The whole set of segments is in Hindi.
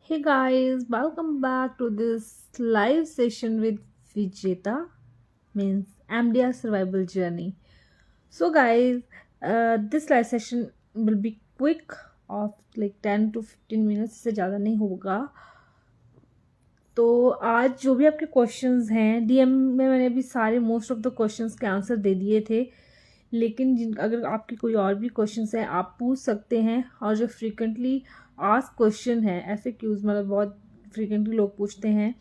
Hey guys, welcome back to this live session with Vijeta, means MDR survival journey. So, guys, this live session will be quick of like 10 to 15 minutes से ज़्यादा नहीं होगा. तो आज जो भी आपके क्वेश्चंस हैं डीएम में मैंने अभी सारे मोस्ट ऑफ द क्वेश्चंस के आंसर दे दिए थे, लेकिन अगर आपकी कोई और भी क्वेश्चंस हैं आप पूछ सकते हैं. और जो फ्रीक्वेंटली आस्क क्वेश्चन है एफएक्यूज मतलब बहुत फ्रीक्वेंटली लोग पूछते हैं,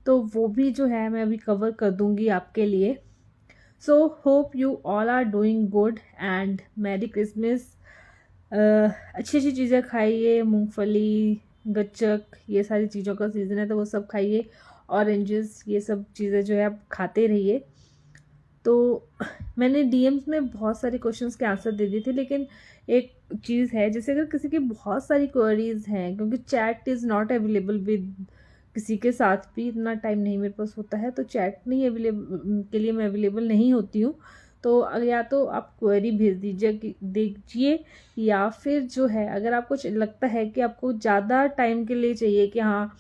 तो वो भी जो है मैं अभी कवर कर दूंगी आपके लिए. So hope you all are doing good and merry Christmas. अच्छी अच्छी चीज़ें खाइए, मूंगफली, गच्चक, ये सारी चीज़ों का सीज़न है तो वो सब खाइए. ऑरेंजेस, ये सब चीज़ें जो है आप खाते रहिए. तो मैंने डीएम्स में बहुत सारे क्वेश्चंस के आंसर दे दिए थे, लेकिन एक चीज़ है, जैसे अगर किसी की बहुत सारी क्वेरीज हैं, क्योंकि chat is not available with किसी के साथ भी इतना टाइम नहीं मेरे पास होता है, तो चैट नहीं अवेलेबल के लिए मैं अवेलेबल नहीं होती हूँ. तो या तो आप क्वेरी भेज दीजिए या फिर जो है अगर आपको लगता है कि आपको ज़्यादा टाइम के लिए चाहिए कि हाँ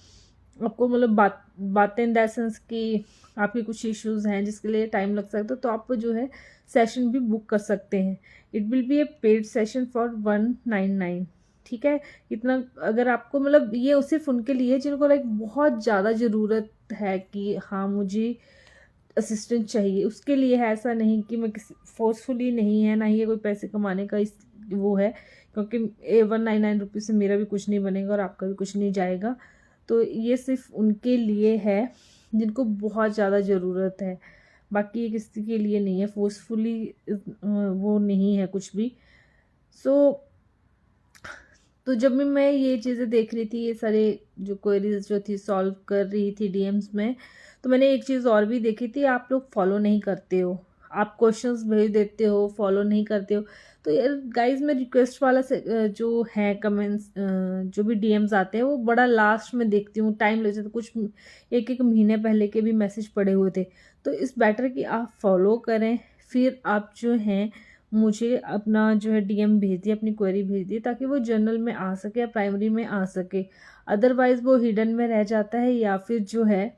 आपको मतलब बातें इन दैट सेंस कि आपके कुछ इश्यूज़ हैं जिसके लिए टाइम लग सकता है, तो आप जो है सेशन भी बुक कर सकते हैं. It will be A paid session for 199. ठीक है, इतना अगर आपको मतलब ये सिर्फ उनके लिए जिनको लाइक बहुत ज़्यादा ज़रूरत है कि हाँ मुझे असिस्टेंट चाहिए, उसके लिए है. ऐसा नहीं कि मैं किसी फोर्सफुली नहीं है, ना ही ये कोई पैसे कमाने का इस वो है, क्योंकि 199 रुपीज़ से मेरा भी कुछ नहीं बनेगा और आपका भी कुछ नहीं जाएगा. तो ये सिर्फ उनके लिए है जिनको बहुत ज़्यादा ज़रूरत है, बाकी ये किसी के लिए नहीं है. फोर्सफुली वो नहीं है कुछ भी. सो तो जब भी मैं ये चीज़ें देख रही थी, ये सारे जो क्वेरीज जो थी सॉल्व कर रही थी डीएम्स में, तो मैंने एक चीज़ और भी देखी थी. आप लोग फॉलो नहीं करते हो, आप क्वेश्चंस भेज देते हो, फॉलो नहीं करते हो. तो यार गाइज मैं रिक्वेस्ट वाला से जो है कमेंट्स जो भी डीएम्स आते हैं वो बड़ा लास्ट में देखती हूँ, टाइम लग जाता है. कुछ एक एक महीने पहले के भी मैसेज पड़े हुए थे. तो इस बेटर कि आप फॉलो करें, फिर आप जो हैं मुझे अपना जो है डीएम भेज दिए, अपनी क्वेरी भेज दी, ताकि वो जर्नल में आ सके या प्राइमरी में आ सके. अदरवाइज वो हिडन में रह जाता है या फिर जो है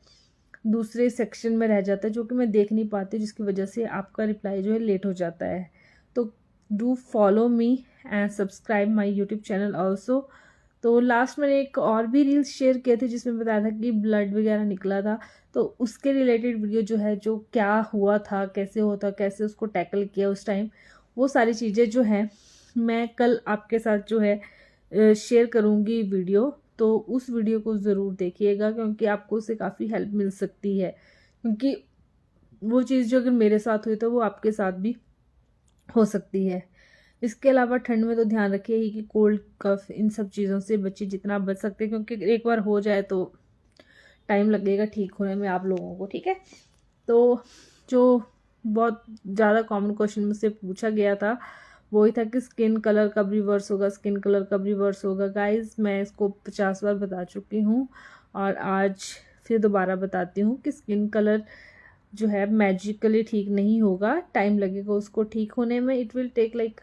दूसरे सेक्शन में रह जाता है, जो कि मैं देख नहीं पाती, जिसकी वजह से आपका रिप्लाई जो है लेट हो जाता है. तो do follow me and subscribe my YouTube channel also. तो लास्ट मैंने एक और भी रील्स शेयर किए थे जिसमें बताया था कि ब्लड वगैरह निकला था, तो उसके रिलेटेड वीडियो जो है, जो क्या हुआ था, कैसे होता, कैसे उसको टैकल किया उस टाइम, वो सारी चीज़ें जो हैं मैं कल आपके साथ जो है शेयर करूँगी वीडियो. तो उस वीडियो को ज़रूर देखिएगा, क्योंकि आपको उससे काफ़ी हेल्प मिल सकती है, क्योंकि वो चीज़ जो अगर मेरे साथ हुई तो वो आपके साथ भी हो सकती है. इसके अलावा ठंड में तो ध्यान रखिए ही कि कोल्ड कफ इन सब चीज़ों से बचिए जितना आप बच सकते हैं, क्योंकि एक बार हो जाए तो टाइम लगेगा ठीक होने में आप लोगों को. ठीक है, तो जो बहुत ज़्यादा कॉमन क्वेश्चन मुझसे पूछा गया था वही था कि स्किन कलर कब रिवर्स होगा, स्किन कलर कब रिवर्स होगा. गाइज मैं इसको 50 बार बता चुकी हूँ और आज फिर दोबारा बताती हूँ कि स्किन कलर जो है मैजिकली ठीक नहीं होगा, टाइम लगेगा उसको ठीक होने में. इट विल टेक लाइक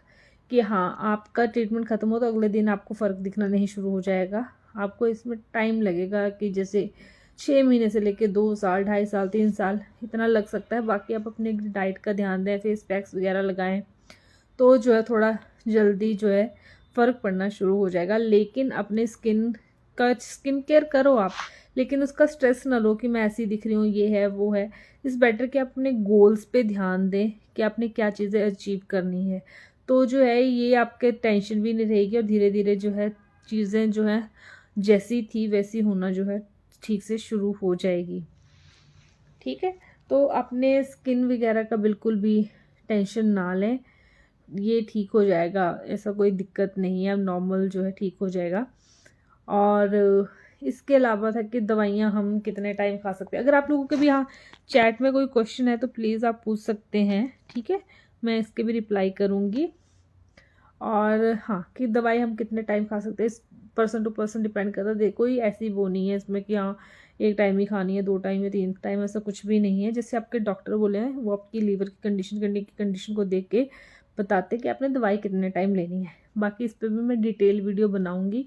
कि हाँ आपका ट्रीटमेंट ख़त्म हो तो अगले दिन आपको फ़र्क दिखना नहीं शुरू हो जाएगा. आपको इसमें टाइम लगेगा कि जैसे 6 महीने से लेके 2 साल, 2.5 साल, 3 साल इतना लग सकता है. बाकी आप अपने डाइट का ध्यान दें, फेस पैक्स वगैरह लगाएं, तो जो है थोड़ा जल्दी जो है फ़र्क पड़ना शुरू हो जाएगा. लेकिन अपने स्किन केयर करो आप, लेकिन उसका स्ट्रेस ना लो कि मैं ऐसी दिख रही हूँ, ये है वो है. इस बेटर कि आप अपने गोल्स पे ध्यान दें कि आपने क्या चीज़ें अचीव करनी है. तो जो है ये आपके टेंशन भी नहीं रहेगी और धीरे धीरे जो है चीज़ें जो है जैसी थी वैसी होना जो है ठीक से शुरू हो जाएगी. ठीक है, तो अपने स्किन वगैरह का बिल्कुल भी टेंशन ना लें, ये ठीक हो जाएगा, ऐसा कोई दिक्कत नहीं है, अब नॉर्मल जो है ठीक हो जाएगा. और इसके अलावा था कि दवाइयाँ हम कितने टाइम खा सकते हैं. अगर आप लोगों के भी यहाँ चैट में कोई क्वेश्चन है तो प्लीज़ आप पूछ सकते हैं. ठीक है, मैं इसके भी रिप्लाई करूँगी. और हाँ कि दवाई हम कितने टाइम खा सकते हैं, इस पर्सन टू पर्सन डिपेंड करता है. कोई ऐसी वो नहीं है इसमें कि हाँ एक टाइम ही खानी है, 2 टाइम या 3 टाइम, ऐसा कुछ भी नहीं है. जैसे आपके डॉक्टर बोले हैं वो आपकी लीवर की कंडीशन, करने की कंडीशन को देख के बताते कि आपने दवाई कितने टाइम लेनी है. बाकी इस पर भी मैं डिटेल वीडियो बनाऊंगी,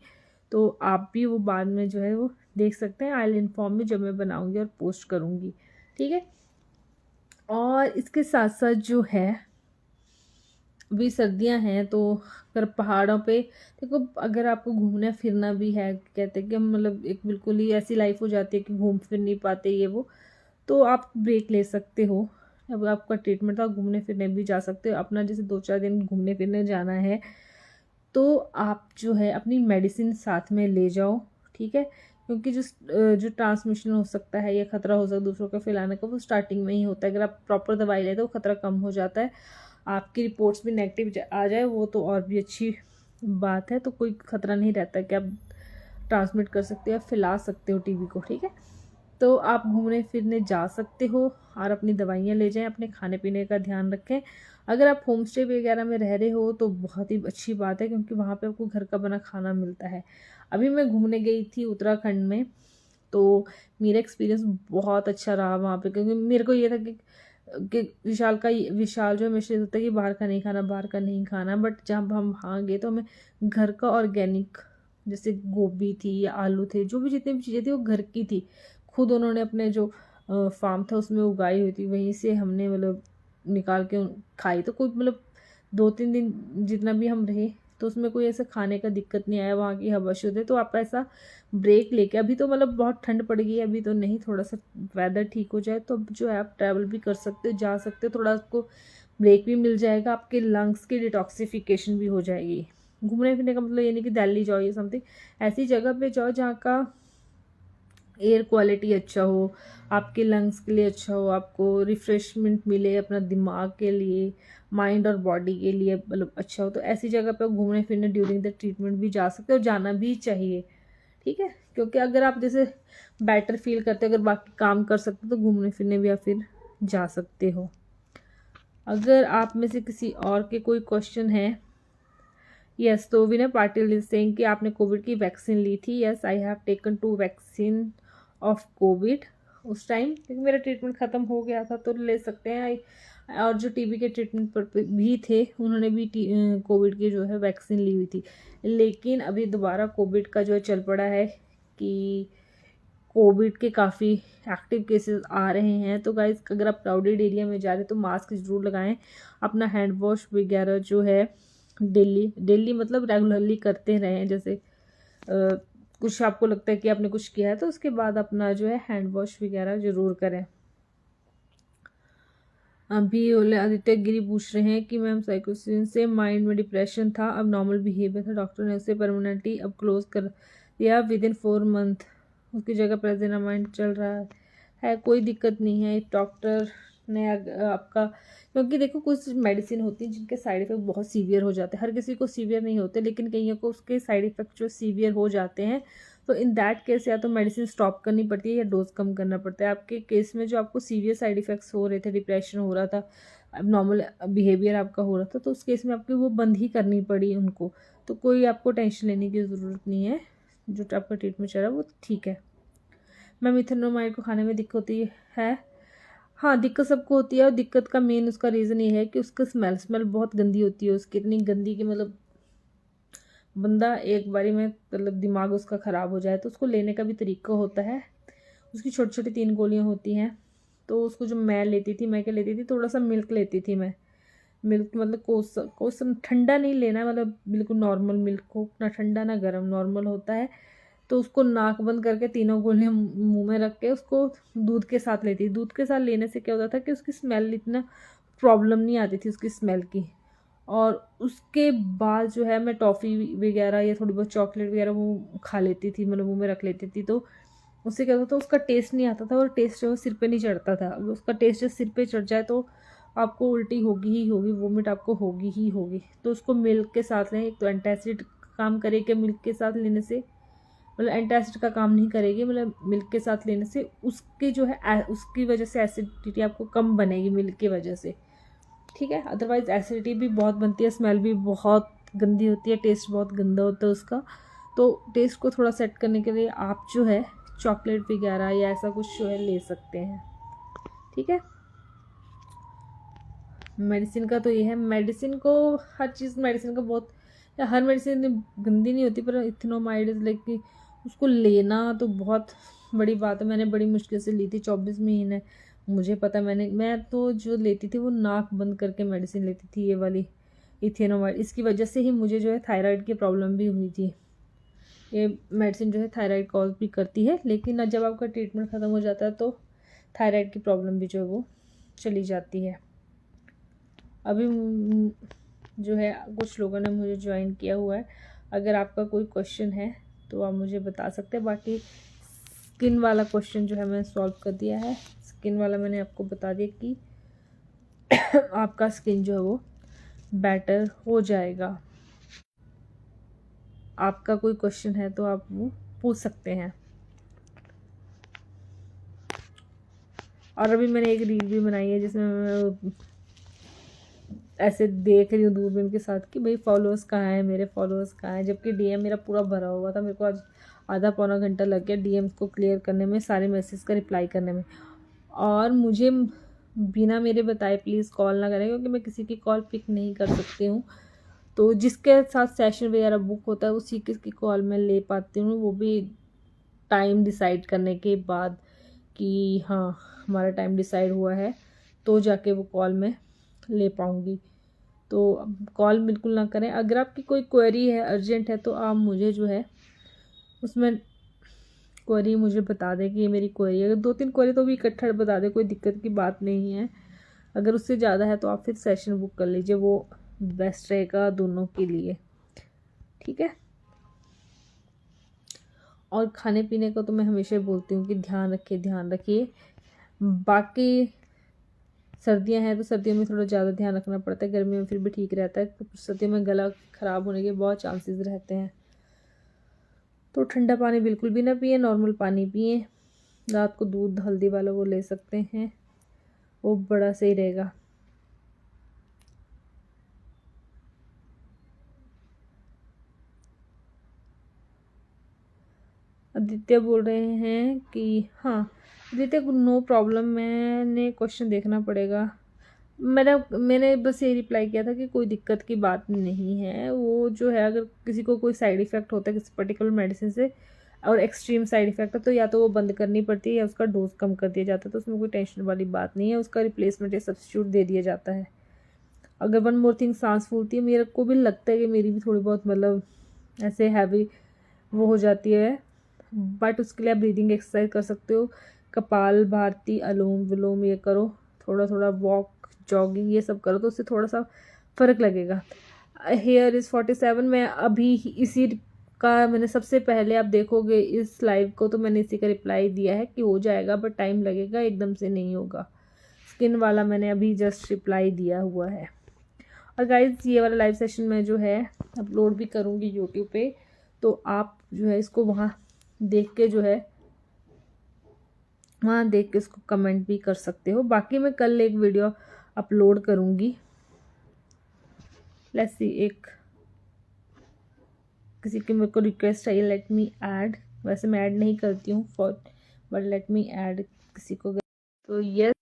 तो आप भी वो बाद में जो है वो देख सकते हैं। आई विल इन्फॉर्म यू जब मैं बनाऊँगी और पोस्ट करूँगी, ठीक है। और इसके साथ साथ जो है अभी सर्दियां हैं, तो अगर पहाड़ों पे देखो, अगर आपको घूमना फिरना भी है, कहते हैं कि हम मतलब एक बिल्कुल ही ऐसी लाइफ हो जाती है कि घूम फिर नहीं पाते ये वो, तो आप ब्रेक ले सकते हो। अब आपका ट्रीटमेंट था, घूमने फिरने भी जा सकते हो अपना, जैसे 2-4 दिन घूमने फिरने जाना है तो आप जो है अपनी मेडिसिन साथ में ले जाओ, ठीक है। क्योंकि जो ट्रांसमिशन हो सकता है या खतरा हो सकता है दूसरों का फैलाने का, वो स्टार्टिंग में ही होता है। अगर आप प्रॉपर दवाई लेते हो तो खतरा कम हो जाता है। आपकी रिपोर्ट्स भी नेगेटिव आ जाए वो तो और भी अच्छी बात है, तो कोई खतरा नहीं रहता कि आप ट्रांसमिट कर सकते हो या फैला सकते हो टीबी को, ठीक है। तो आप घूमने फिरने जा सकते हो और अपनी दवाइयाँ ले जाएं, अपने खाने पीने का ध्यान रखें। अगर आप होम स्टे वगैरह में रह रहे हो तो बहुत ही अच्छी बात है, क्योंकि वहाँ पे आपको घर का बना खाना मिलता है। अभी मैं घूमने गई थी उत्तराखंड में, तो मेरा एक्सपीरियंस बहुत अच्छा रहा वहाँ पे, क्योंकि मेरे को ये था कि विशाल जो हमेशा होता है कि बाहर का नहीं खाना, बाहर का नहीं खाना, बट जब हम वहाँ गए तो हमें घर का ऑर्गेनिक, जैसे गोभी थी या आलू थे, जो भी जितनी भी चीज़ें थी वो घर की थी। खुद उन्होंने अपने जो फार्म था उसमें उगाई हुई थी, वहीं से हमने मतलब निकाल के खाई। तो कोई मतलब 2-3 दिन जितना भी हम रहे तो उसमें कोई ऐसा खाने का दिक्कत नहीं आया। वहाँ की हवा शुद्ध है। तो आप ऐसा ब्रेक लेके, अभी तो मतलब बहुत ठंड पड़ गई है, अभी तो नहीं, थोड़ा सा वेदर ठीक हो जाए तो अब जो है आप ट्रैवल भी कर सकते हो, जा सकते हो, थोड़ा आपको ब्रेक भी मिल जाएगा, आपके लंग्स की डिटॉक्सिफिकेशन भी हो जाएगी। घूमने फिरने का मतलब ये नहीं कि दिल्ली जाओ या समथिंग, ऐसी जगह पे जाओ जहाँ का एयर क्वालिटी अच्छा हो, आपके लंग्स के लिए अच्छा हो, आपको रिफ्रेशमेंट मिले अपना दिमाग के लिए, माइंड और बॉडी के लिए मतलब अच्छा हो। तो ऐसी जगह पर घूमने फिरने ड्यूरिंग द ट्रीटमेंट भी जा सकते हो, जाना भी चाहिए, ठीक है। क्योंकि अगर आप जैसे बेटर फील करते हो, अगर बाकी काम कर सकते हो तो घूमने फिरने भी आप फिर जा सकते हो। अगर आप में से किसी और के कोई क्वेश्चन है। यस, तो विनय पाटिल इज सेइंग कि आपने कोविड की वैक्सीन ली थी। Yes, I have taken 2 vaccine of Covid. उस टाइम क्योंकि मेरा ट्रीटमेंट ख़त्म हो गया था तो ले सकते हैं। और जो टीबी के ट्रीटमेंट पर भी थे उन्होंने भी कोविड की जो है वैक्सीन ली हुई थी। लेकिन अभी दोबारा कोविड का जो है चल पड़ा है कि कोविड के काफ़ी एक्टिव केसेस आ रहे हैं। तो गाइस, अगर आप क्राउडेड एरिया में जा रहे हैं तो मास्क ज़रूर लगाएं, अपना हैंड वॉश वगैरह जो है डेली डेली मतलब रेगुलरली करते रहें। जैसे कुछ आपको लगता है कि आपने कुछ किया है तो उसके बाद अपना जो है हैंड वॉश वगैरह ज़रूर करें। अभी ओले आदित्य गिरी पूछ रहे हैं कि मैम साइकोसिन से माइंड में डिप्रेशन था, अब नॉर्मल बिहेवियर था, डॉक्टर ने उसे परमानेंटली अब क्लोज कर दिया विद इन 4 मंथ, उसकी जगह प्रेजेंट माइंड चल रहा है। कोई दिक्कत नहीं है, डॉक्टर ने आपका, क्योंकि देखो कुछ मेडिसिन होती हैं जिनके साइड इफ़ेक्ट बहुत सीवियर हो जाते हैं। हर किसी को सीवियर नहीं होते, लेकिन कईयों को उसके साइड इफ़ेक्ट जो सीवियर हो जाते हैं। तो इन दैट केस या तो मेडिसिन स्टॉप करनी पड़ती है या डोज कम करना पड़ता है। आपके केस में जो आपको सीवियर साइड इफ़ेक्ट्स हो रहे थे, डिप्रेशन हो रहा था, नॉर्मल बिहेवियर आपका हो रहा था, तो उस केस में आपको वो बंद ही करनी पड़ी उनको। तो कोई आपको टेंशन लेने की ज़रूरत नहीं है, जो आपका ट्रीटमेंट चल रहा है वो ठीक है। मैम इथेनोमाइड को खाने में दिक्कत होती है। हाँ, दिक्कत सबको होती है, और दिक्कत का मेन उसका रीज़न ये है कि उसका स्मेल बहुत गंदी होती है उसकी, इतनी गंदी कि मतलब बंदा एक बारी में मतलब दिमाग उसका ख़राब हो जाए। तो उसको लेने का भी तरीका होता है। उसकी छोटी छोटी 3 गोलियाँ होती हैं। तो उसको जो मैं लेती थी, मैं क्या लेती थी, थोड़ा सा मिल्क लेती थी मैं। मिल्क मतलब कोसम ठंडा नहीं लेना है, मतलब बिल्कुल नॉर्मल मिल्क हो, ना ठंडा ना गर्म, नॉर्मल होता है। तो उसको नाक बंद करके 3 गोलियाँ मुंह में रख के उसको दूध के साथ लेती थी। दूध के साथ लेने से क्या होता था कि उसकी स्मेल इतना प्रॉब्लम नहीं आती थी उसकी स्मेल की। और उसके बाद जो है मैं टॉफ़ी वगैरह या थोड़ी बहुत चॉकलेट वगैरह वो खा लेती थी, मतलब मुंह में रख लेती थी। तो उससे क्या होता था, उसका टेस्ट नहीं आता था, और टेस्ट जो है सिर पे नहीं चढ़ता था। अब उसका टेस्ट जब सिर पे चढ़ जाए तो आपको उल्टी होगी ही होगी, वोमिट आपको होगी ही होगी। तो उसको मिल्क के साथ लें। एक तो एंटासिड काम करेगी मिल्क के साथ लेने से, मतलब एंटासिड का काम नहीं करेगी, मतलब मिल्क के साथ लेने से उसकी जो है उसकी वजह से एसिडिटी आपको कम बनेगी मिल्क की वजह से, ठीक है। अदरवाइज़ एसिडिटी भी बहुत बनती है, स्मेल भी बहुत गंदी होती है, टेस्ट बहुत गंदा होता है उसका। तो टेस्ट को थोड़ा सेट करने के लिए आप जो है चॉकलेट वगैरह या ऐसा कुछ जो है ले सकते हैं, ठीक है। मेडिसिन का तो ये है, मेडिसिन को हर चीज़ मेडिसिन का बहुत या हर मेडिसिन गंदी नहीं होती, पर इथेनोमाइड इज लाइक कि उसको लेना तो बहुत बड़ी बात है। मैंने बड़ी मुश्किल से ली थी 24 महीने। मुझे पता, मैं तो जो लेती थी वो नाक बंद करके मेडिसिन लेती थी, ये वाली इथेनोमाइड। इसकी वजह से ही मुझे जो है थायराइड की प्रॉब्लम भी हुई थी। ये मेडिसिन जो है थायराइड कॉज भी करती है, लेकिन जब आपका ट्रीटमेंट ख़त्म हो जाता है तो थायराइड की प्रॉब्लम भी जो है वो चली जाती है। अभी जो है कुछ लोगों ने मुझे ज्वाइन किया हुआ है। अगर आपका कोई क्वेश्चन है तो आप मुझे बता सकते हैं। बाकी स्किन वाला क्वेश्चन जो है मैंने सॉल्व कर दिया है। स्किन वाला मैंने आपको बता दिया कि आपका स्किन जो है वो बेटर हो जाएगा। आपका कोई क्वेश्चन है तो आप वो पूछ सकते हैं। और अभी मैंने एक रील भी बनाई है जिसमें मैं ऐसे देख रही हूँ दूरबीन के साथ कि भाई फॉलोअर्स कहाँ हैं, मेरे फॉलोअर्स कहाँ हैं, जबकि डीएम मेरा पूरा भरा हुआ था। मेरे को आज आधा पौना घंटा लग गया डीएम्स को क्लियर करने में, सारे मैसेज का रिप्लाई करने में। और मुझे बिना मेरे बताए प्लीज़ कॉल ना करें, क्योंकि मैं किसी की कॉल पिक नहीं कर सकती हूँ। तो जिसके साथ सेशन वगैरह बुक होता है उसी की कॉल मैं ले पाती हूँ, वो भी टाइम डिसाइड करने के बाद कि हाँ हमारा टाइम डिसाइड हुआ है तो जाके वो कॉल मैं ले पाऊँगी। तो कॉल बिल्कुल ना करें। अगर आपकी कोई क्वेरी है, अर्जेंट है, तो आप मुझे जो है उसमें क्वेरी मुझे बता दें कि ये मेरी क्वेरी है। अगर 2-3 क्वेरी तो भी इकट्ठा बता दें, कोई दिक्कत की बात नहीं है। अगर उससे ज़्यादा है तो आप फिर सेशन बुक कर लीजिए, वो बेस्ट रहेगा दोनों के लिए, ठीक है। और खाने पीने का तो मैं हमेशा बोलती हूँ कि ध्यान रखिए। बाकी सर्दियां हैं तो सर्दियों में थोड़ा ज़्यादा ध्यान रखना पड़ता है, गर्मियों में फिर भी ठीक रहता है। तो सर्दियों में गला ख़राब होने के बहुत चांसेस रहते हैं। तो ठंडा पानी बिल्कुल भी ना पिए, नॉर्मल पानी पिए। रात को दूध हल्दी वाला वो ले सकते हैं, वो बड़ा सही रहेगा। आदित्य बोल रहे हैं कि हाँ आदित्य नो प्रॉब्लम, मैंने क्वेश्चन देखना पड़ेगा। मैंने बस ये रिप्लाई किया था कि कोई दिक्कत की बात नहीं है। वो जो है अगर किसी को कोई साइड इफ़ेक्ट होता है किसी पर्टिकुलर मेडिसिन से और एक्सट्रीम साइड इफ़ेक्ट है, तो या तो वो बंद करनी पड़ती है या उसका डोज कम कर दिया जाता है। तो उसमें कोई टेंशन वाली बात नहीं है, उसका रिप्लेसमेंट या सब्स्टिट्यूट दे दिया जाता है। अगर वन मोर थिंग, सांस फूलती है, मेरे को भी लगता है कि मेरी भी थोड़ी बहुत मतलब ऐसे हैवी वो हो जाती है, बट उसके लिए आप ब्रीदिंग एक्सरसाइज कर सकते हो। कपाल भाती, अनुलोम विलोम ये करो, थोड़ा थोड़ा वॉक जॉगिंग ये सब करो तो उससे थोड़ा सा फ़र्क लगेगा। हेयर इज़ 47, मैं अभी इसी का मैंने सबसे पहले आप देखोगे इस लाइव को तो मैंने इसी का रिप्लाई दिया है कि हो जाएगा, बट टाइम लगेगा, एकदम से नहीं होगा। स्किन वाला मैंने अभी जस्ट रिप्लाई दिया हुआ है। और गाइज ये वाला लाइव सेशन मैं जो है अपलोड भी करूँगी यूट्यूब पे, तो आप जो है इसको वहाँ देख के जो है वहाँ देख के उसको कमेंट भी कर सकते हो। बाकी मैं कल एक वीडियो अपलोड करूँगी। लेट्स सी, एक किसी की मेरे को रिक्वेस्ट चाहिए, लेट मी ऐड। वैसे मैं ऐड नहीं करती हूँ बट लेट मी ऐड किसी को। तो यस,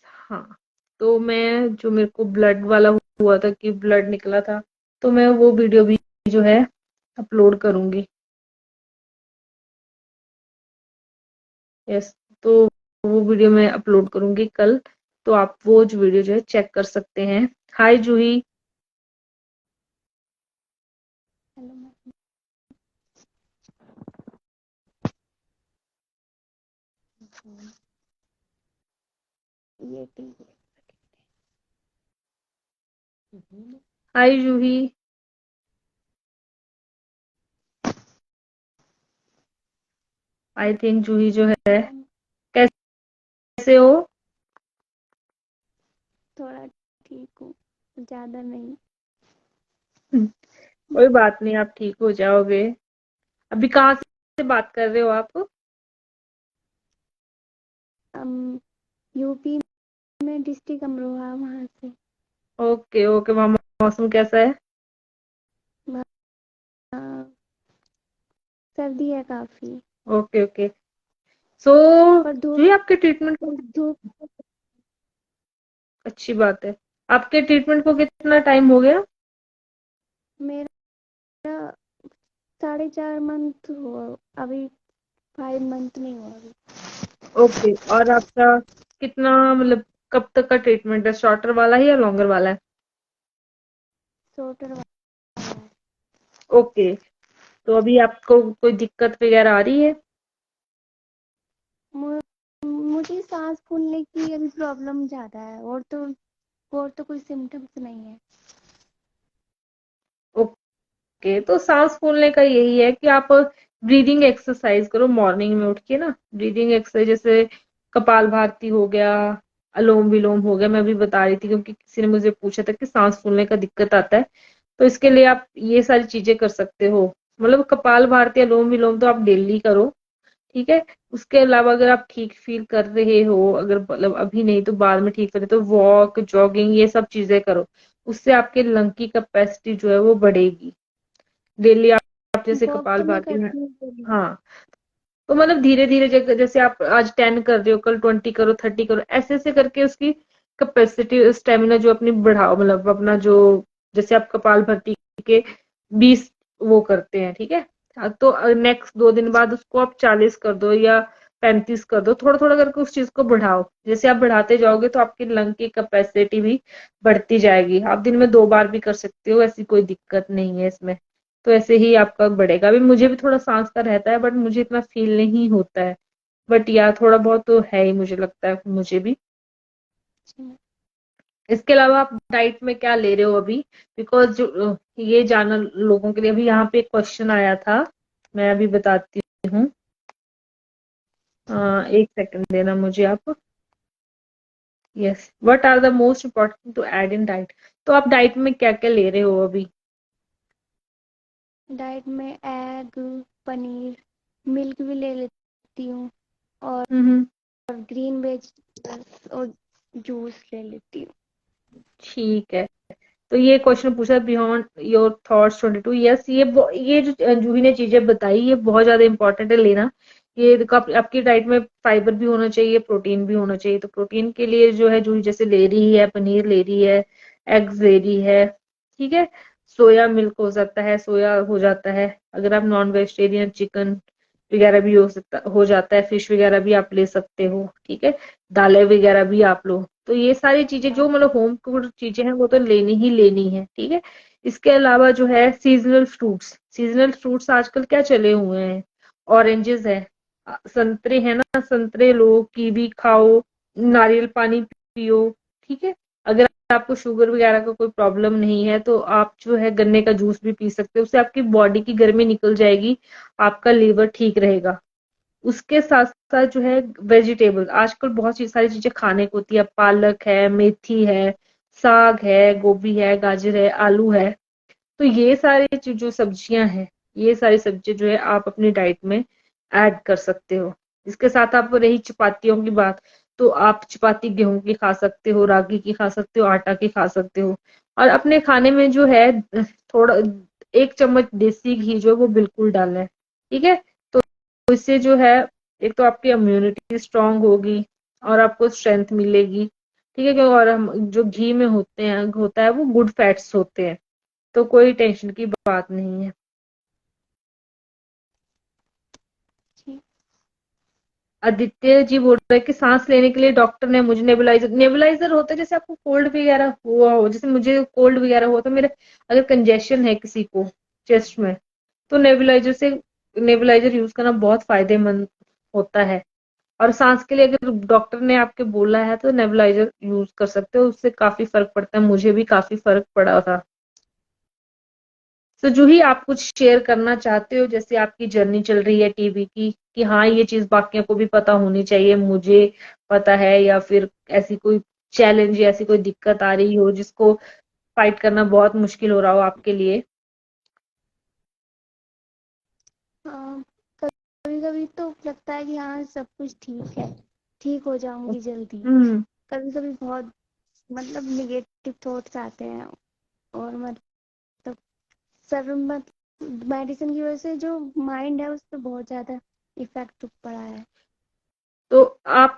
हाँ, तो मैं जो मेरे को ब्लड वाला हुआ था कि ब्लड निकला था, तो मैं वो वीडियो भी जो है अपलोड करूँगी। यस, तो वो वीडियो मैं अपलोड करूँगी कल, तो आप वो जो वीडियो जो है चेक कर सकते हैं। हाय जूही। Hello ma'am. ये ठीक है। हाय जूही। आई थिंक जूही जो है, मैम कैसे हो? थोड़ा ठीक हूँ, ज़्यादा नहीं। कोई बात नहीं, आप ठीक हो जाओगे। अभी कहाँ से बात कर रहे हो आप? हम यूपी में डिस्ट्रिक्ट अमरोहा, वहाँ से। ओके ओके, वहाँ मौसम कैसा है? वहाँ सर्दी है काफ़ी, ओके ओके। सो पर जूही आपके ट्रीटमेंट को, धूप अच्छी बात है, आपके ट्रीटमेंट को कितना टाइम हो गया? मेरा 4.5 मंथ हुआ अभी, 5 मंथ नहीं हुआ अभी। ओके, और आपका कितना मतलब कब तक का ट्रीटमेंट है, शॉर्टर वाला है या लॉन्गर वाला है? शॉर्टर वाला है। ओके, तो अभी आपको कोई दिक्कत वगैरह आ रही है? मुझे सांस फूलने की अभी प्रॉब्लम ज्यादा है, और तो कोई सिम्टम्स नहीं है। ओके, तो सांस फूलने का यही है कि आप ब्रीदिंग एक्सरसाइज करो मॉर्निंग में उठ के ना। ब्रीदिंग एक्सरसाइज जैसे कपाल भारती हो गया, अलोम विलोम हो गया। मैं अभी बता रही थी क्योंकि किसी ने मुझे पूछा था कि सांस फूलने का दिक्कत आता है, तो इसके लिए आप ये सारी चीजें कर सकते हो। मतलब कपाल भारती अलोम विलोम तो आप डेली करो, ठीक है। उसके अलावा अगर आप ठीक फील कर रहे हो, अगर मतलब अभी नहीं तो बाद में ठीक करे, तो वॉक जॉगिंग ये सब चीजें करो। उससे आपके लंग की कैपेसिटी जो है वो बढ़ेगी। डेली आप जैसे वॉक कपाल तो मैं भाती है। करती हूँ डेली। हाँ, तो मतलब धीरे धीरे जैसे आप आज 10 कर रहे हो, कल 20 करो, 30 करो, ऐसे ऐसे करके उसकी कैपेसिटी स्टेमिना जो अपनी बढ़ाओ। मतलब अपना जो, जैसे आप कपाल भाती के 20 वो करते हैं, ठीक है। हाँ, तो नेक्स्ट 2 दिन बाद उसको आप 40 कर दो या 35 कर दो, थोड़ा थोड़ा करके उस चीज को बढ़ाओ। जैसे आप बढ़ाते जाओगे तो आपकी लंग की कैपेसिटी भी बढ़ती जाएगी। आप दिन में 2 बार भी कर सकते हो, ऐसी कोई दिक्कत नहीं है इसमें। तो ऐसे ही आपका बढ़ेगा। अभी मुझे भी थोड़ा सांस का रहता है, बट मुझे इतना फील नहीं होता है। बट यार थोड़ा बहुत तो है ही, मुझे लगता है मुझे भी। इसके अलावा आप डाइट में क्या ले रहे हो अभी? बिकॉज जो ये जानना लोगों के लिए, अभी यहाँ पे एक क्वेश्चन आया था, मैं अभी बताती हूँ। एक सेकंड देना मुझे आप। Yes, what are the most important to add in diet? तो आप डाइट में क्या क्या ले रहे हो अभी? डाइट में एग, पनीर, मिल्क भी ले लेती हूँ, और हम्म, ग्रीन वेजिटेबल्स और जूस ले लेती हूँ। ठीक है। तो ये क्वेश्चन पूछा बियॉन्ड योर थॉट्स 22। यस, ये जो जूही ने चीजें बताई ये बहुत ज्यादा इंपॉर्टेंट है लेना। ये देखो, आपकी डाइट में फाइबर भी होना चाहिए, प्रोटीन भी होना चाहिए। तो प्रोटीन के लिए जो है जूही जैसे ले रही है, पनीर ले रही है, एग्स ले रही है, ठीक है। सोया मिल्क हो सकता है, सोया हो जाता है। अगर आप नॉन वेजिटेरियन, चिकन वगैरह भी हो जाता है, फिश वगैरह भी आप ले सकते हो, ठीक है। दालें वगैरह भी आप लो। तो ये सारी चीजें जो मतलब होम कुक्ड चीजें हैं वो तो लेनी ही लेनी है, ठीक है। इसके अलावा जो है सीजनल फ्रूट्स आजकल क्या चले हुए हैं? ऑरेंजेस है, संतरे है ना, संतरे लो, कीवी खाओ, नारियल पानी पियो, ठीक है। अगर आपको शुगर वगैरह का कोई प्रॉब्लम नहीं है तो आप जो है गन्ने का जूस भी पी सकते हो, उससे आपकी बॉडी की गर्मी निकल जाएगी, आपका लीवर ठीक रहेगा। उसके साथ साथ जो है वेजिटेबल, आजकल बहुत सी सारी चीजें खाने को होती है। पालक है, मेथी है, साग है, गोभी है, गाजर है, आलू है। तो ये सारी जो सब्जियां हैं, ये सारी सब्जियां जो है आप अपनी डाइट में ऐड कर सकते हो। इसके साथ आप रही चपातियों की बात, तो आप चपाती गेहूं की खा सकते हो, रागी की खा सकते हो, आटा की खा सकते हो। और अपने खाने में जो है थोड़ा 1 चम्मच देसी घी जो है वो बिल्कुल डालना है, ठीक है। तो इससे जो है एक तो आपकी इम्यूनिटी स्ट्रांग होगी और आपको स्ट्रेंथ मिलेगी, ठीक है। क्यों? और हम जो घी में होता है वो गुड फैट्स होते हैं, तो कोई टेंशन की बात नहीं है। ठीक। आदित्य जी बोल रहे हैं कि सांस लेने के लिए डॉक्टर ने मुझे नेबुलाइजर होता है, जैसे आपको कोल्ड वगैरह हुआ हो, जैसे मुझे कोल्ड वगैरह हुआ तो मेरे अगर कंजेशन है किसी को चेस्ट में, तो नेबुलाइजर यूज करना बहुत फायदेमंद होता है। और सांस के लिए अगर डॉक्टर ने आपके बोला है तो नेबुलाइजर यूज कर सकते हो, उससे काफी फर्क पड़ता है। मुझे भी काफी फर्क पड़ा था। तो जूही, आप कुछ शेयर करना चाहते हो, जैसे आपकी जर्नी चल रही है टीबी की, कि हाँ ये चीज बाकियों को भी पता होनी चाहिए, मुझे पता है, या फिर ऐसी कोई चैलेंज या ऐसी कोई दिक्कत आ रही हो जिसको फाइट करना बहुत मुश्किल हो रहा हो आपके लिए? हाँ, कभी कभी तो लगता है कि हाँ सब कुछ ठीक है, ठीक हो जाऊंगी जल्दी। हम्म। कभी कभी बहुत मतलब निगेटिव थॉट्स आते हैं, और मतलब सर मत मेडिसिन की वजह से जो माइंड है उस पर बहुत ज्यादा इफेक्ट पड़ा है। तो आप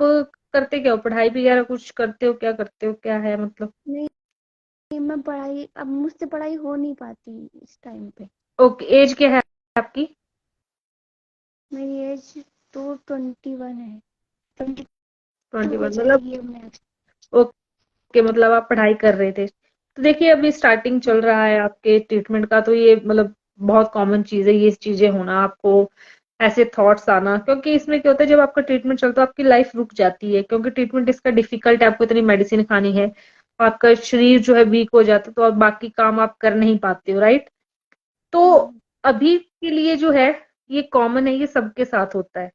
करते क्या हो, पढ़ाई वगैरह कुछ करते हो, क्या करते हो, क्या है मतलब? नहीं, मैं पढ़ाई अब मुझसे पढ़ाई हो नहीं पाती इस टाइम पे। ओके, एज क्या है आपकी? मेरी एज तो 21 है, 22 हो 21 मतलब? जाएगी अब नेक्स्ट। ओके, मतलब आप पढ़ाई कर रहे थे। तो देखिए अभी स्टार्टिंग चल रहा है आपके ट्रीटमेंट का, तो ये मतलब बहुत कॉमन चीज है ये चीजें होना, आपको ऐसे थॉट्स आना, क्योंकि इसमें क्या होता है जब आपका ट्रीटमेंट चलता है आपकी लाइफ रुक जाती है, क्योंकि ट्रीटमेंट इसका डिफिकल्ट है, आपको इतनी मेडिसिन खानी है, आपका शरीर जो है वीक हो जाता है, तो आप बाकी काम आप कर नहीं पाते हो, राइट? तो अभी के लिए जो है ये कॉमन है, ये सबके साथ होता है।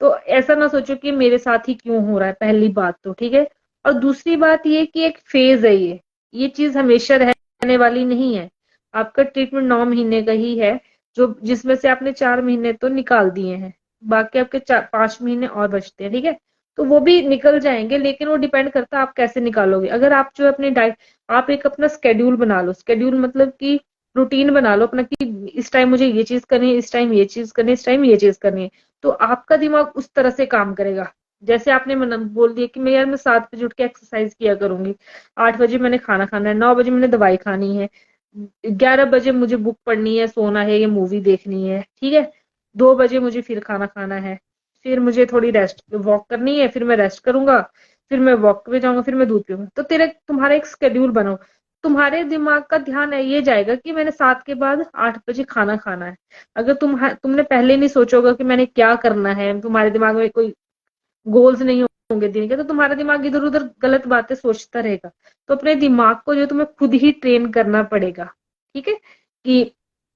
तो ऐसा ना सोचो कि मेरे साथ ही क्यों हो रहा है, पहली बात तो ठीक है। और दूसरी बात ये कि एक फेज है ये चीज हमेशा रहने वाली नहीं है। आपका ट्रीटमेंट 9 महीने का ही है, जो जिसमें से आपने 4 महीने तो निकाल दिए हैं, बाकी आपके 5 महीने और बचते हैं, ठीक है। तो वो भी निकल जाएंगे, लेकिन वो डिपेंड करता है आप कैसे निकालोगे। अगर आप जो है अपनी डाइट, आप एक अपना स्केड्यूल बना लो, स्केड्यूल मतलब कि रूटीन बना लो अपना, कि इस टाइम मुझे ये चीज करनी है, इस टाइम ये चीज करनी है, इस टाइम ये चीज करनी है, तो आपका दिमाग उस तरह से काम करेगा। जैसे आपने बोल दिया कि मैं यार मैं 7 बजे उठ के एक्सरसाइज किया करूंगी, 8 बजे मैंने खाना खाना है, 9 बजे मैंने दवाई खानी है, 11 बजे मुझे बुक पढ़नी है, सोना है या मूवी देखनी है, ठीक है, 2 बजे मुझे फिर खाना खाना है, फिर मुझे थोड़ी रेस्ट वॉक करनी है, फिर मैं रेस्ट करूंगा, फिर मैं वॉक पे जाऊंगा, फिर मैं दूध पीऊंगा। तो तेरे तुम्हारा एक शेड्यूल बनो, तुम्हारे दिमाग का ध्यान है ये जाएगा कि मैंने 7 के बाद 8 बजे खाना खाना है। अगर तुमने पहले नहीं सोचोगा कि मैंने क्या करना है, तुम्हारे दिमाग में कोई गोल्स नहीं होंगे दिन के, तो तुम्हारा दिमाग इधर उधर गलत बातें सोचता रहेगा। तो अपने दिमाग को जो तुम्हें खुद ही ट्रेन करना पड़ेगा, ठीक है। कि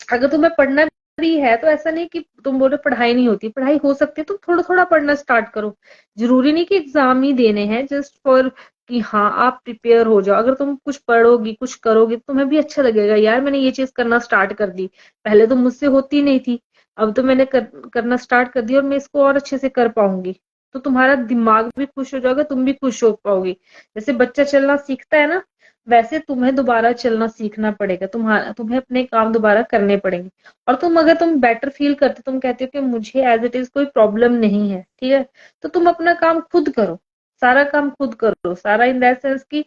अगर तुम्हें पढ़ना भी है तो ऐसा नहीं कि तुम बोलो पढ़ाई नहीं होती, पढ़ाई हो सकती है, तुम थोड़ा थोड़ा पढ़ना स्टार्ट करो। जरूरी नहीं कि एग्जाम ही देने हैं, जस्ट फॉर कि हाँ आप प्रिपेयर हो जाओ। अगर तुम कुछ पढ़ोगी कुछ करोगी तो तुम्हें भी अच्छा लगेगा, यार मैंने ये चीज करना स्टार्ट कर दी, पहले तो मुझसे होती नहीं थी, अब तो मैंने करना स्टार्ट कर दिया और मैं इसको और अच्छे से कर पाऊंगी। तो तुम्हारा दिमाग भी खुश हो जाएगा, तुम भी खुश हो पाओगी। जैसे बच्चा चलना सीखता है ना, वैसे तुम्हें दोबारा चलना सीखना पड़ेगा, तुम्हें अपने काम दोबारा करने पड़ेंगे। और अगर तुम बेटर फील करते, तुम कहते हो कि मुझे एज इट इज कोई प्रॉब्लम नहीं है, ठीक है, तो तुम अपना काम खुद करो, सारा काम खुद करो, सारा इन दैट सेंस कि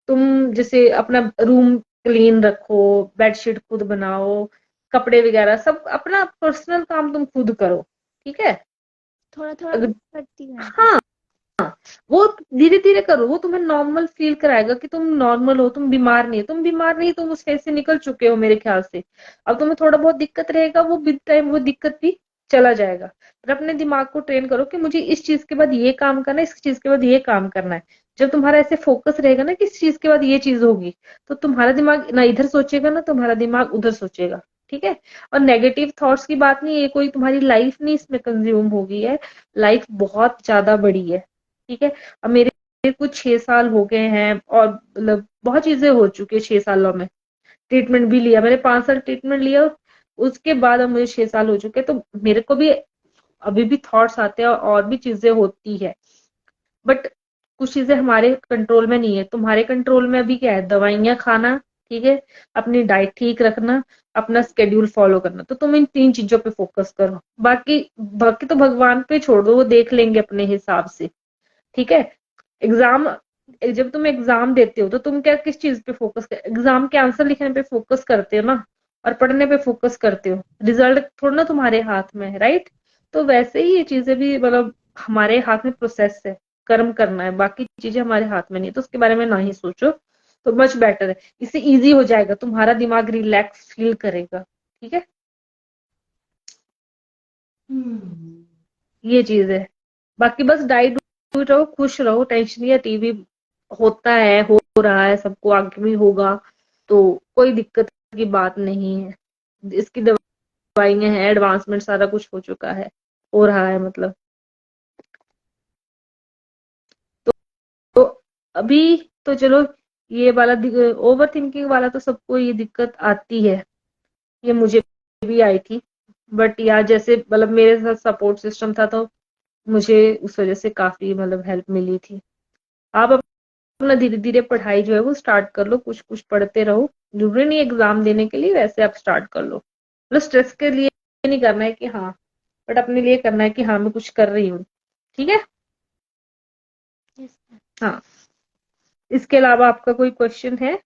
तुम जैसे अपना रूम क्लीन रखो, बेडशीट खुद बनाओ, कपड़े वगैरह सब अपना पर्सनल काम तुम खुद करो, ठीक है। थोड़ा थोड़ा अगर करती हूँ आंटी। हाँ, वो धीरे धीरे करो, वो तुम्हें नॉर्मल फील कराएगा कि तुम नॉर्मल हो, तुम बीमार नहीं, तुम बीमार नहीं, तुम उस फेज से निकल चुके हो मेरे ख्याल से। अब तुम्हें थोड़ा बहुत दिक्कत रहेगा, वो विद टाइम वो दिक्कत भी चला जाएगा। पर अपने दिमाग को ट्रेन करो कि मुझे इस चीज के बाद ये काम करना है, इस चीज के बाद ये काम करना है। जब तुम्हारा ऐसे फोकस रहेगा ना कि इस चीज के बाद ये चीज होगी, तो तुम्हारा दिमाग ना इधर सोचेगा ना तुम्हारा दिमाग उधर सोचेगा, ठीक है। और नेगेटिव थॉट्स की बात नहीं है, कोई तुम्हारी लाइफ नहीं इसमें कंज्यूम होगी है, लाइफ बहुत ज्यादा बड़ी है, ठीक है। अब मेरे कुछ 6 साल हो गए हैं और मतलब बहुत चीजें हो चुकी है 6 सालों में। ट्रीटमेंट भी लिया मैंने, 5 साल ट्रीटमेंट लिया, उसके बाद अब मुझे 6 साल हो चुके हैं, तो मेरे को भी अभी भी थॉट्स आते हैं और भी चीजें होती है। बट कुछ चीजें हमारे कंट्रोल में नहीं है, तुम्हारे कंट्रोल में अभी क्या है, दवाइयां खाना, ठीक है, अपनी डाइट ठीक रखना, अपना स्केड्यूल फॉलो करना। तो तुम इन 3 चीजों पे फोकस करो, बाकी बाकी तो भगवान पे छोड़ दो, वो देख लेंगे अपने हिसाब से, ठीक है। एग्जाम, जब तुम एग्जाम देते हो तो तुम क्या किस चीज पे फोकस कर, एग्जाम के आंसर लिखने पे फोकस करते हो ना, और पढ़ने पे फोकस करते हो, रिजल्ट थोड़ा ना तुम्हारे हाथ में है, राइट? तो वैसे ही ये चीजें भी मतलब हमारे हाथ में प्रोसेस है, कर्म करना है, बाकी चीजें हमारे हाथ में नहीं है, तो उसके बारे में ना ही सोचो, तो मच बेटर है। इससे इजी हो जाएगा, तुम्हारा दिमाग रिलैक्स फील करेगा, ठीक है। ये चीज है। बाकी बस डाइट रहो, खुश रहो, टेंशन या टीवी होता है, हो रहा है, सबको आगे भी होगा, तो कोई दिक्कत की बात नहीं है। इसकी दवाइयां हैं, एडवांसमेंट सारा कुछ हो चुका है, हो रहा है मतलब। तो अभी तो चलो, ये वाला ओवर थिंकिंग वाला तो सबको ये दिक्कत आती है, ये मुझे भी आई थी। बट यार जैसे मतलब मेरे साथ सपोर्ट सिस्टम था, तो मुझे उस वजह से काफी मतलब हेल्प मिली थी। आप अपना धीरे धीरे पढ़ाई जो है वो स्टार्ट कर लो, कुछ कुछ पढ़ते रहो, जरूरी नहीं एग्जाम देने के लिए, वैसे आप स्टार्ट कर लो, मतलब स्ट्रेस के लिए नहीं करना है कि हाँ, बट अपने लिए करना है कि हाँ मैं कुछ कर रही हूँ, ठीक है। यस। हाँ, इसके अलावा आपका कोई क्वेश्चन है?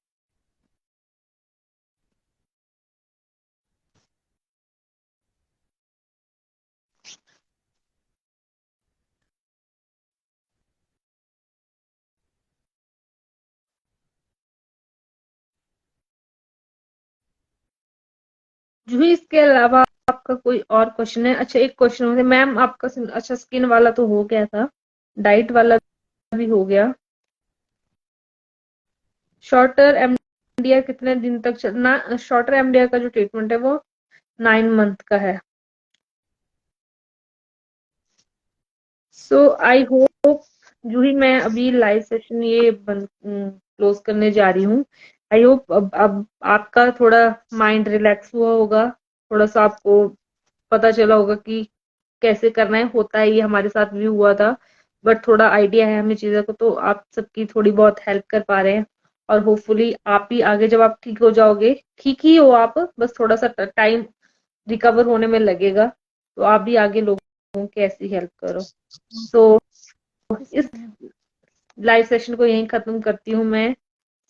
जूही इसके अलावा आपका कोई और क्वेश्चन है? अच्छा, एक क्वेश्चन है मैम आपका अच्छा स्किन वाला तो हो गया था, डाइट वाला भी हो गया। शॉर्टर एमडीआर कितने दिन तक चलना? शॉर्टर एमडीआर का जो ट्रीटमेंट है वो 9 मंथ का है। सो आई होप जूही, मैं अभी लाइव सेशन ये बंद क्लोज करने जा रही हूँ। आई होप अब आपका थोड़ा माइंड रिलैक्स हुआ होगा, थोड़ा सा आपको पता चला होगा कि कैसे करना है। होता है, ये हमारे साथ भी हुआ था, बट थोड़ा आइडिया है हमें चीजों को, तो आप सबकी थोड़ी बहुत हेल्प कर पा रहे हैं। और होपफुली आप भी आगे जब आप ठीक हो जाओगे, ठीक ही हो आप, बस थोड़ा सा टाइम रिकवर होने में लगेगा, तो आप भी आगे लोगों की ऐसी हेल्प करो। सो यस इस मैम। लाइव सेशन को यहीं खत्म करती हूँ मैं।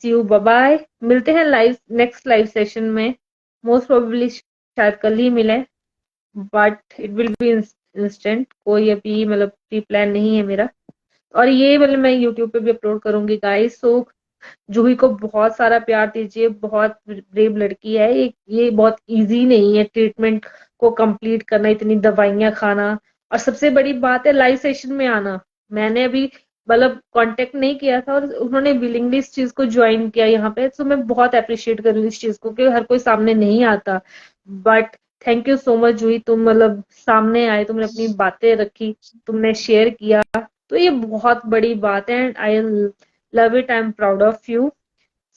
सी यू, बाय बाय। मिलते हैं लाइव नेक्स्ट लाइव सेशन में, मोस्ट प्रोबेबली शायद कल ही मिले, but it will be instant. कोई अभी मतलब प्री प्लान नहीं है मेरा। और ये मतलब मैं यूट्यूब पे भी अपलोड करूंगी गाइस। सो जूही को बहुत सारा प्यार दीजिए, बहुत ब्रेव लड़की है ये बहुत इजी नहीं है ट्रीटमेंट को कंप्लीट करना, इतनी दवाइयां खाना। और सबसे बड़ी बात है लाइव सेशन में आना। मैंने अभी मतलब कांटेक्ट नहीं किया था और उन्होंने विलिंगली इस चीज को ज्वाइन किया यहाँ पे, तो मैं बहुत अप्रिशिएट कर रही हूँ इस चीज को, कि हर कोई सामने नहीं आता। But thank you so much Juhi, तुम मतलब सामने आए, तुमने अपनी बातें रखी, तुमने शेयर किया, तो ये बहुत बड़ी बात है। And I love it, I am proud of you.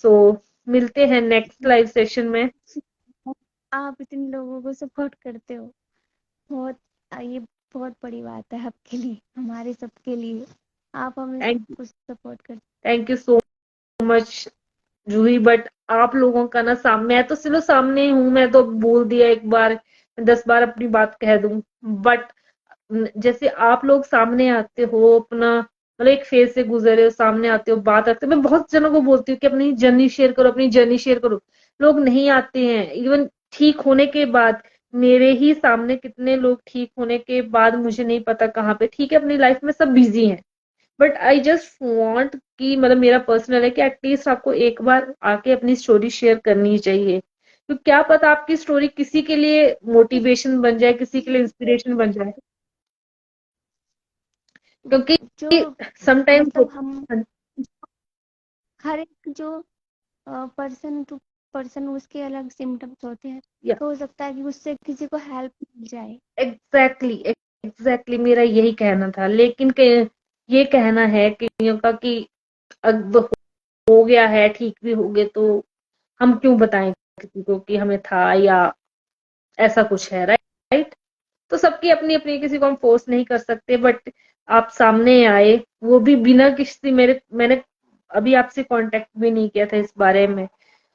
So मिलते हैं नेक्स्ट लाइव सेशन में। आप इतने लोगों को सपोर्ट करते हो, बहुत, ये बहुत बड़ी बात है आपके लिए, हमारे सबके लिए। आप हमें सब थैंक कुछ सपोर्ट करते thank you so much Juhi. But आप लोगों का ना, मैं तो चलो सामने हूं, मैं तो बोल दिया एक बार, 10 बार अपनी बात कह दूं, बट जैसे आप लोग सामने आते हो, अपना मतलब एक फेज से गुजरे हो, सामने आते हो, बात रखते हो। मैं बहुत जनों को बोलती हूँ कि अपनी जर्नी शेयर करो, अपनी जर्नी शेयर करो, लोग नहीं आते हैं। इवन ठीक होने के बाद, मेरे ही सामने कितने लोग ठीक होने के बाद, मुझे नहीं पता कहाँ पे, ठीक है अपनी लाइफ में सब बिजी हैं, बट आई जस्ट वांट कि मतलब मेरा पर्सनल है कि एटलीस्ट आपको एक बार आके अपनी स्टोरी शेयर करनी चाहिए। तो क्या पता आपकी स्टोरी किसी के लिए मोटिवेशन बन जाए, किसी के लिए इंस्पिरेशन बन जाए, क्योंकि जो समटाइम्स मतलब हम हर एक जो पर्सन टू पर्सन उसके अलग सिम्टम्स होते हैं, तो हो सकता है कि उससे किसी को हेल्प मिल जाए। एग्जैक्टली एग्जैक्टली मेरा यही कहना था, लेकिन ये कहना है कईयों का कि अब हो गया है, ठीक भी हो गए, तो हम क्यों बताएं किसी को कि हमें था, या ऐसा कुछ है, राइट? तो सबकी अपनी अपनी, किसी को हम फोर्स नहीं कर सकते, बट आप सामने आए, वो भी बिना किसी मैंने अभी आपसे कांटेक्ट भी नहीं किया था इस बारे में,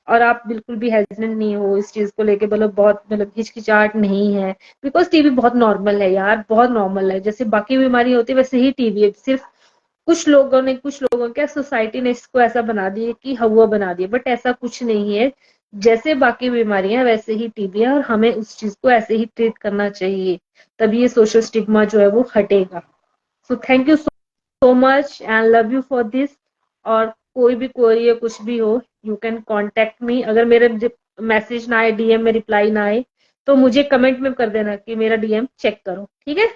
और आप बिल्कुल भी हेजिटेंट नहीं हो इस चीज को लेके, मतलब बहुत मतलब हिचकिचाहट नहीं है। बिकॉज टीबी बहुत नॉर्मल है यार, बहुत नॉर्मल है, जैसे बाकी बीमारी होती है वैसे ही टीबी है। सिर्फ कुछ लोगों क्या सोसाइटी ने इसको ऐसा बना दिया कि हवा बना दिया, बट ऐसा कुछ नहीं है। जैसे बाकी बीमारियां वैसे ही टीबी है, और हमें उस चीज को ऐसे ही ट्रीट करना चाहिए, तभी ये सोशल स्टिग्मा जो है वो हटेगा। So thank you so much and love you for this. और कोई भी क्वेरी या कुछ भी हो, यू कैन कॉन्टेक्ट मी। अगर मेरे मैसेज ना आए, डीएम में रिप्लाई ना आए, तो मुझे कमेंट में कर देना कि मेरा डीएम चेक करो, ठीक है?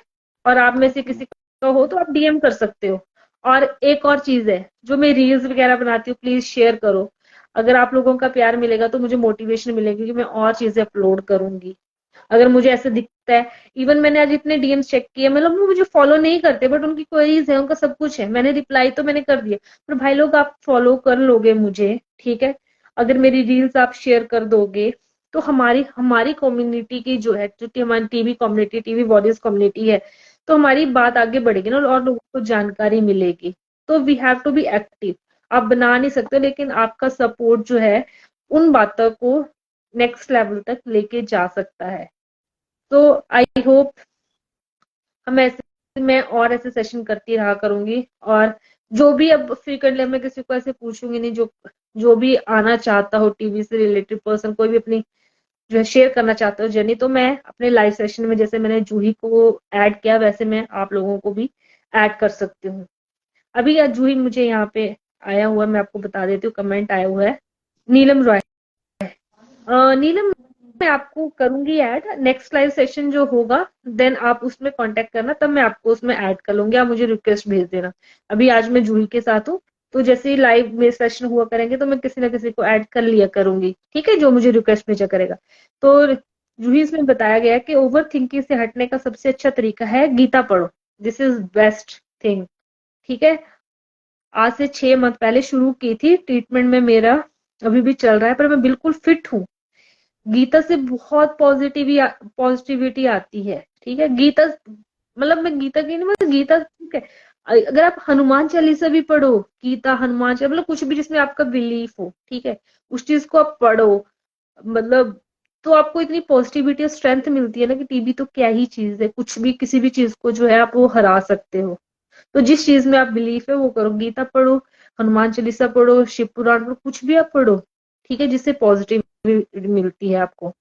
और आप में से किसी का हो तो आप डीएम कर सकते हो। और एक और चीज है, जो मैं रील्स वगैरह बनाती हूँ, प्लीज शेयर करो। अगर आप लोगों का प्यार मिलेगा तो मुझे मोटिवेशन मिलेगी कि मैं और चीजें अपलोड करूंगी। अगर मुझे ऐसे दिखता है, इवन मैंने आज इतने डीएम्स चेक किए, मतलब वो मुझे फॉलो नहीं करते, बट उनकी क्वेरीज है, उनका सब कुछ है, मैंने रिप्लाई तो मैंने कर दिया। पर भाई लोग, आप फॉलो कर लोगे मुझे, ठीक है? अगर मेरी रील्स आप शेयर कर दोगे, तो हमारी हमारी कम्युनिटी की जो है, जो हमारी TV community, TV warriors community है, तो हमारी बात आगे बढ़ेगी ना, और लोगों को जानकारी मिलेगी। तो we have to be active. आप बना नहीं सकते, लेकिन आपका सपोर्ट जो है उन बातों को नेक्स्ट लेवल तक लेके जा सकता है। तो आई होप हम ऐसे, मैं और ऐसे सेशन करती रहा करूंगी। और जो भी अब फ्रीक्वेंटली मैं किसी को ऐसे पूछूंगी नहीं, जो जो भी आना चाहता हो टीवी से रिलेटेड पर्सन, कोई भी अपनी जो है शेयर करना चाहता हो जर्नी, तो मैं अपने लाइव सेशन में, जैसे मैंने जूही को ऐड किया, वैसे मैं आप लोगों को भी ऐड कर सकती हूँ। अभी यार जूही मुझे यहाँ पे आया हुआ है, मैं आपको बता देती हूँ, कमेंट आया हुआ है नीलम रॉय। नीलम, मैं आपको करूंगी ऐड, नेक्स्ट लाइव सेशन जो होगा देन आप उसमें कांटेक्ट करना, तब मैं आपको उसमें ऐड कर लूंगी, आप मुझे रिक्वेस्ट भेज देना। अभी आज मैं जूही के साथ हूँ, तो जैसे ही लाइव में सेशन हुआ करेंगे तो मैं किसी ना किसी को ऐड कर लिया करूंगी, ठीक है, जो मुझे रिक्वेस्ट भेजा करेगा। तो जूही इसमें बताया गया है कि ओवर थिंकिंग से हटने का सबसे अच्छा तरीका है गीता पढ़ो, दिस इज बेस्ट थिंग, ठीक है। आज से 6 मंथ पहले शुरू की थी ट्रीटमेंट में मेरा, अभी भी चल रहा है, पर मैं बिल्कुल फिट हूँ। गीता से बहुत पॉजिटिविटी आती है, ठीक है। गीता मतलब मैं गीता की नहीं, मतलब गीता, ठीक है। अगर आप हनुमान चालीसा भी पढ़ो, गीता, हनुमान चालीसा, मतलब कुछ भी जिसमें आपका बिलीफ हो, ठीक है, उस चीज को आप पढ़ो, मतलब तो आपको इतनी पॉजिटिविटी और स्ट्रेंथ मिलती है ना कि टीबी तो क्या ही चीज है, कुछ भी किसी भी चीज को जो है आप वो हरा सकते हो। तो जिस चीज में आप बिलीफ है वो करो, गीता पढ़ो, हनुमान चालीसा पढ़ो, शिव पुराण पढ़ो, कुछ भी आप पढ़ो, ठीक है, जिससे पॉजिटिव मिलती है आपको।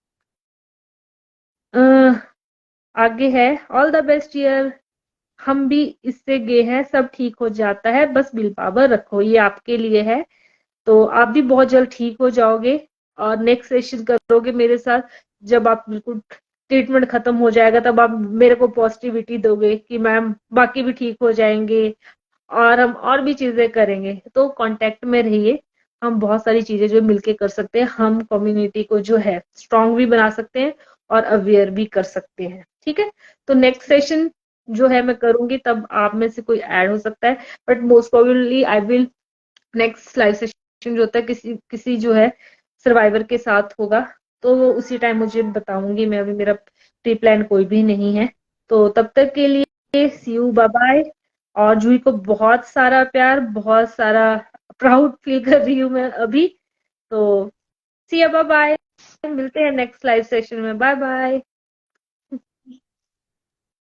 अह, आगे है, ऑल द बेस्ट ईयर, हम भी इससे गए हैं, सब ठीक हो जाता है, बस विल पावर रखो, ये आपके लिए है। तो आप भी बहुत जल्द ठीक हो जाओगे और नेक्स्ट सेशन करोगे मेरे साथ, जब आप बिल्कुल ट्रीटमेंट खत्म हो जाएगा तब आप मेरे को पॉजिटिविटी दोगे कि मैम बाकी भी ठीक हो जाएंगे, और हम और भी चीजें करेंगे। तो कांटेक्ट में रहिए, हम बहुत सारी चीजें जो मिलके कर सकते हैं, हम कम्युनिटी को जो है स्ट्रांग भी बना सकते हैं और अवेयर भी कर सकते हैं, ठीक है। तो नेक्स्ट सेशन जो है मैं करूंगी, तब आप में से कोई ऐड हो सकता है, but most probably I will, next live session जो होता है किसी किसी जो है सर्वाइवर के साथ होगा, तो वो उसी टाइम मुझे बताऊंगी मैं, अभी मेरा प्री प्लान कोई भी नहीं है। तो तब तक के लिए सी यू, बाय बाय। और जूही को बहुत सारा प्यार, बहुत सारा प्राउड फील कर रही हूँ मैं अभी। तो सी यू, बाय बाय, मिलते हैं नेक्स्ट लाइव सेशन में, बाय बाय।